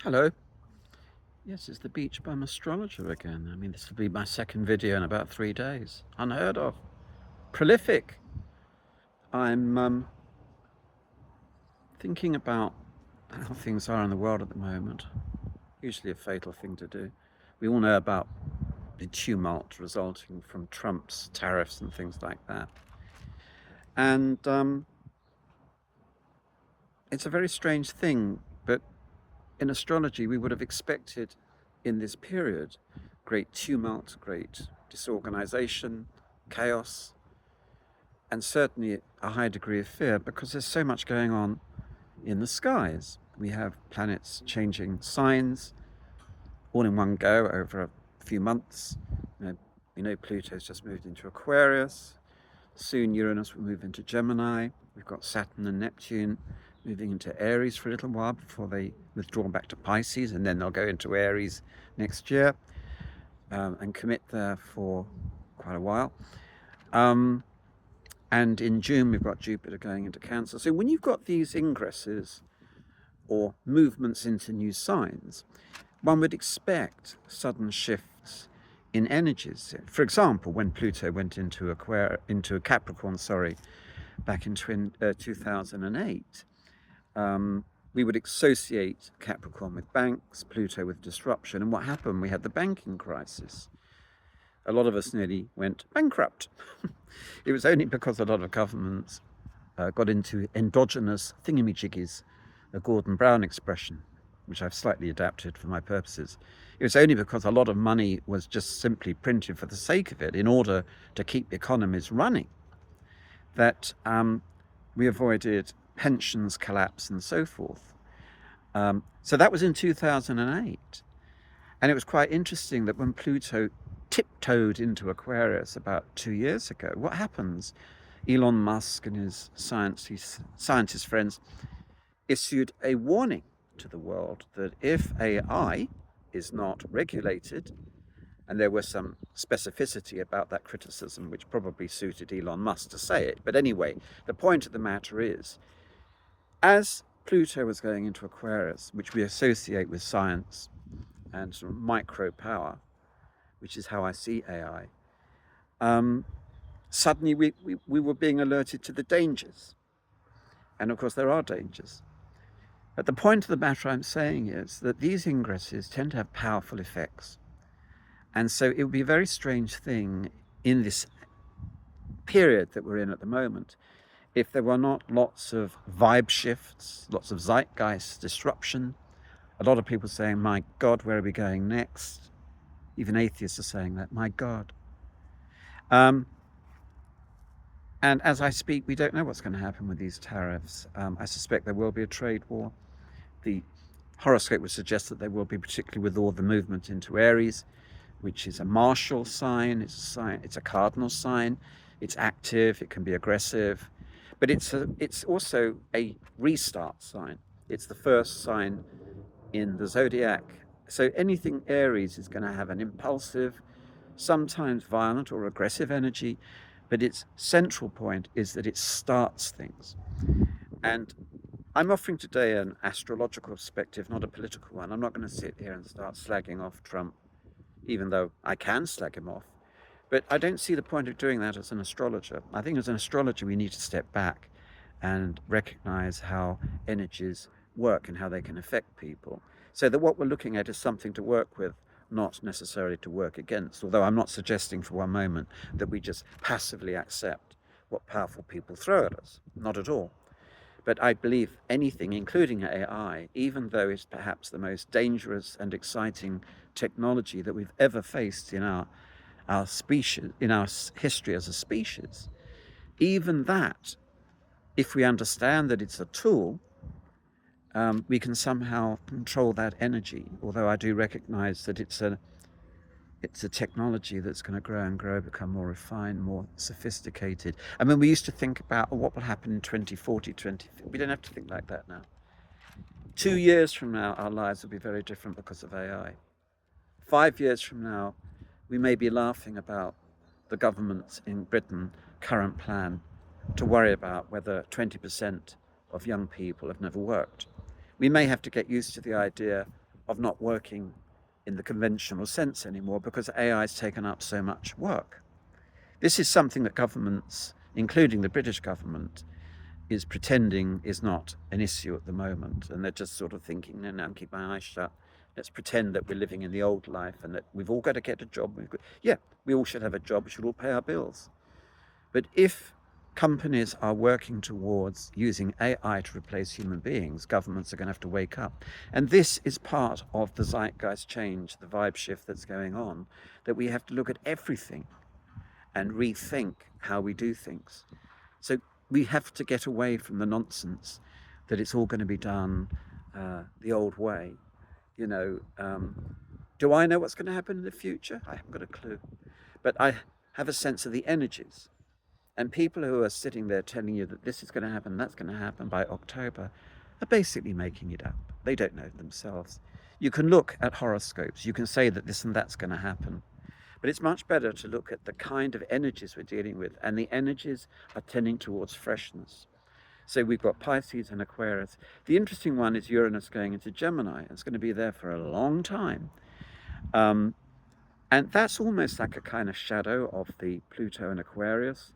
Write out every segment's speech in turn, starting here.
Hello. Yes, it's the Beach Bum Astrologer again. I mean, this will be my second video in about 3 days. Unheard of. Prolific. I'm thinking about how things are in the world at the moment. Usually a fatal thing to do. We all know about the tumult resulting from Trump's tariffs and things like that. And it's a very strange thing, but in astrology, we would have expected in this period great tumult, great disorganization, chaos, and certainly a high degree of fear because there's so much going on in the skies. We have planets changing signs all in one go over a few months. You know Pluto's just moved into Aquarius. Soon Uranus will move into Gemini. We've got Saturn and Neptune moving into Aries for a little while before they withdraw back to Pisces, and then they'll go into Aries next year and commit there for quite a while. And in June, we've got Jupiter going into Cancer. So when you've got these ingresses or movements into new signs, one would expect sudden shifts in energies. For example, when Pluto went into Capricorn, back in 2008, we would associate Capricorn with banks, Pluto with disruption. And what happened? We had the banking crisis. A lot of us nearly went bankrupt. It was only because a lot of governments got into endogenous thingamajiggies, a Gordon Brown expression, which I've slightly adapted for my purposes. It was only because a lot of money was just simply printed for the sake of it in order to keep economies running that we avoided pensions collapse and so forth. So that was in 2008. And it was quite interesting that when Pluto tiptoed into Aquarius about 2 years ago, what happens? Elon Musk and his scientist friends issued a warning to the world that if AI is not regulated, and there was some specificity about that criticism, which probably suited Elon Musk to say it. But anyway, the point of the matter is, as Pluto was going into Aquarius, which we associate with science and sort of micro power, which is how I see AI, suddenly we were being alerted to the dangers. And of course, there are dangers. But the point of the matter I'm saying is that these ingresses tend to have powerful effects. And so it would be a very strange thing in this period that we're in at the moment if there were not lots of vibe shifts, lots of zeitgeist disruption, a lot of people saying, my God, where are we going next? Even atheists are saying that, my God. And as I speak, we don't know what's going to happen with these tariffs. I suspect there will be a trade war. The horoscope would suggest that there will be, particularly with all the movement into Aries, which is a martial sign. It's a cardinal sign. It's active. It can be aggressive, but it's also a restart sign. It's the first sign in the zodiac. So anything Aries is going to have an impulsive, sometimes violent or aggressive energy, but its central point is that it starts things. And I'm offering today an astrological perspective, not a political one. I'm not going to sit here and start slagging off Trump, even though I can slag him off. But I don't see the point of doing that as an astrologer. I think as an astrologer, we need to step back and recognize how energies work and how they can affect people. So that what we're looking at is something to work with, not necessarily to work against. Although I'm not suggesting for one moment that we just passively accept what powerful people throw at us. Not at all. But I believe anything, including AI, even though it's perhaps the most dangerous and exciting technology that we've ever faced in our species, in our history as a species, even that, if we understand that it's a tool, we can somehow control that energy. Although I do recognize that it's a technology that's going to grow and grow, become more refined, more sophisticated. I mean, we used to think about what will happen in 2040, 2050. We don't have to think like that now. 2 years from now, our lives will be very different because of AI. 5 years from now, we may be laughing about the government's in Britain current plan to worry about whether 20% of young people have never worked. We may have to get used to the idea of not working in the conventional sense anymore because AI has taken up so much work. This is something that governments, including the British government, is pretending is not an issue at the moment. And they're just sort of thinking, no, no, keep my eyes shut. Let's pretend that we're living in the old life and that we've all got to get a job. Yeah, we all should have a job. We should all pay our bills. But if companies are working towards using AI to replace human beings, governments are going to have to wake up. And this is part of the zeitgeist change, the vibe shift that's going on, that we have to look at everything and rethink how we do things. So we have to get away from the nonsense that it's all going to be done the old way. You know, do I know what's going to happen in the future? I haven't got a clue. But I have a sense of the energies. And people who are sitting there telling you that this is going to happen, that's going to happen by October, are basically making it up. They don't know themselves. You can look at horoscopes. You can say that this and that's going to happen. But it's much better to look at the kind of energies we're dealing with. And the energies are tending towards freshness. So we've got Pisces and Aquarius. The interesting one is Uranus going into Gemini. It's going to be there for a long time. And that's almost like a kind of shadow of the Pluto and Aquarius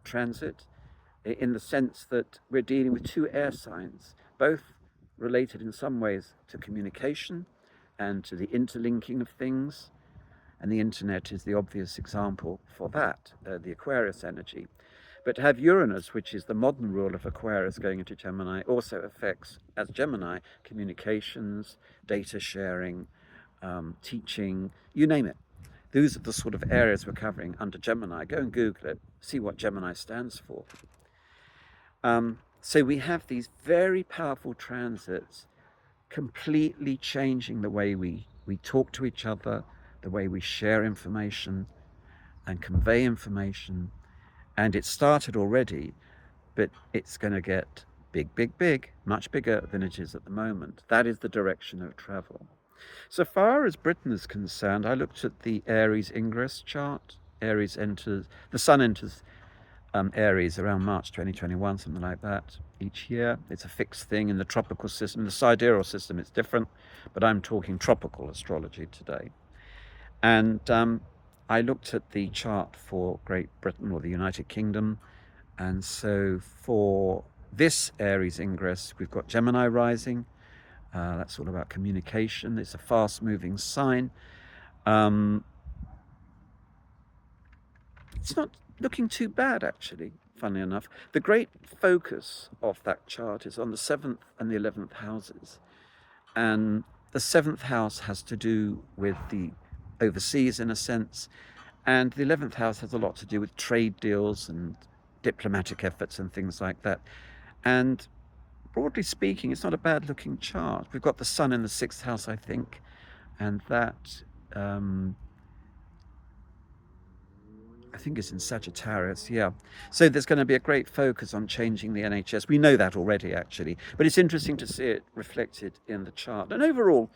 transit, in the sense that we're dealing with two air signs, both related in some ways to communication and to the interlinking of things. And the internet is the obvious example for that, the Aquarius energy. But to have Uranus, which is the modern rule of Aquarius going into Gemini, also affects, as Gemini, communications, data sharing, teaching, you name it. Those are the sort of areas we're covering under Gemini. Go and Google it, see what Gemini stands for. So we have these very powerful transits completely changing the way we talk to each other, the way we share information and convey information. And it started already, but it's going to get big, big, big, much bigger than it is at the moment. That is the direction of travel. So far as Britain is concerned, I looked at the Aries ingress chart. Aries enters, the sun enters Aries around March 2021, something like that, each year. It's a fixed thing in the tropical system. The sidereal system is different, but I'm talking tropical astrology today. And I looked at the chart for Great Britain or the United Kingdom. And so for this Aries ingress, we've got Gemini rising. That's all about communication. It's a fast-moving sign. It's not looking too bad, actually, funnily enough. The great focus of that chart is on the 7th and the 11th houses. And the 7th house has to do with the overseas, in a sense. And the 11th house has a lot to do with trade deals and diplomatic efforts and things like that. And broadly speaking, it's not a bad looking chart. We've got the sun in the 6th house, I think, and that I think is in Sagittarius, yeah. So there's going to be a great focus on changing the NHS. We know that already, actually, but it's interesting to see it reflected in the chart. And overall,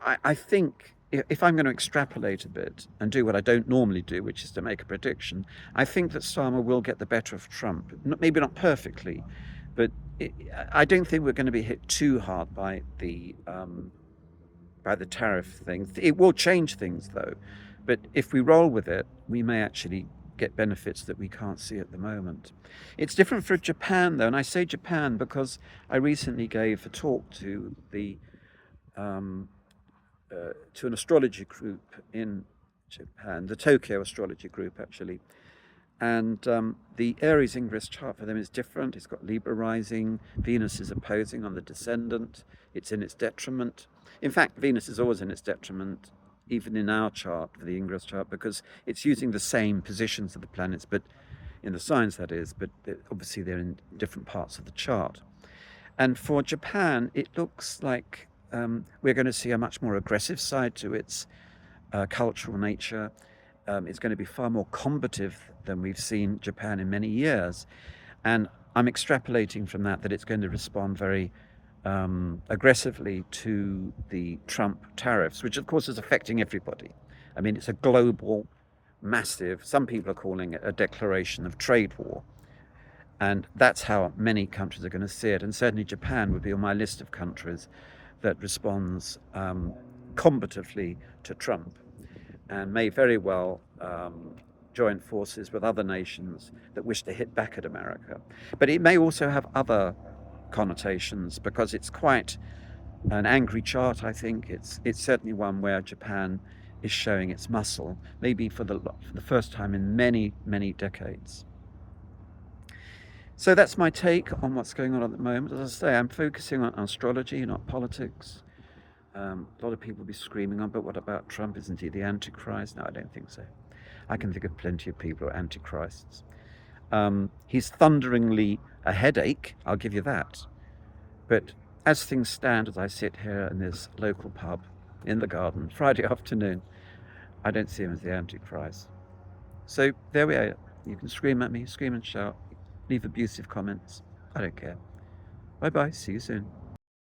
I think if I'm going to extrapolate a bit and do what I don't normally do, which is to make a prediction, I think that Starmer will get the better of Trump. Maybe not perfectly, but I don't think we're going to be hit too hard by the tariff thing. It will change things, though. But if we roll with it, we may actually get benefits that we can't see at the moment. It's different for Japan, though, and I say Japan because I recently gave a talk to an astrology group in Japan, the Tokyo Astrology Group, actually. And the Aries ingress chart for them is different. It's got Libra rising. Venus is opposing on the descendant. It's in its detriment. In fact, Venus is always in its detriment, even in our chart, for the ingress chart, because it's using the same positions of the planets, but in the signs, that is, but obviously they're in different parts of the chart. And for Japan, it looks like we're going to see a much more aggressive side to its cultural nature. It's going to be far more combative than we've seen Japan in many years. And I'm extrapolating from that it's going to respond very aggressively to the Trump tariffs, which of course is affecting everybody. I mean, it's a global, massive, some people are calling it a declaration of trade war. And that's how many countries are going to see it. And certainly Japan would be on my list of countries that responds combatively to Trump, and may very well join forces with other nations that wish to hit back at America. But it may also have other connotations, because it's quite an angry chart. I think it's certainly one where Japan is showing its muscle, maybe for the first time in many decades. So that's my take on what's going on at the moment. As I say, I'm focusing on astrology, not politics. A lot of people will be screaming on, but what about Trump? Isn't he the Antichrist? No, I don't think so. I can think of plenty of people who are Antichrists. He's thunderingly a headache, I'll give you that. But as things stand, as I sit here in this local pub in the garden Friday afternoon, I don't see him as the Antichrist. So there we are. You can scream at me, scream and shout, leave abusive comments. I don't care. Bye-bye. See you soon.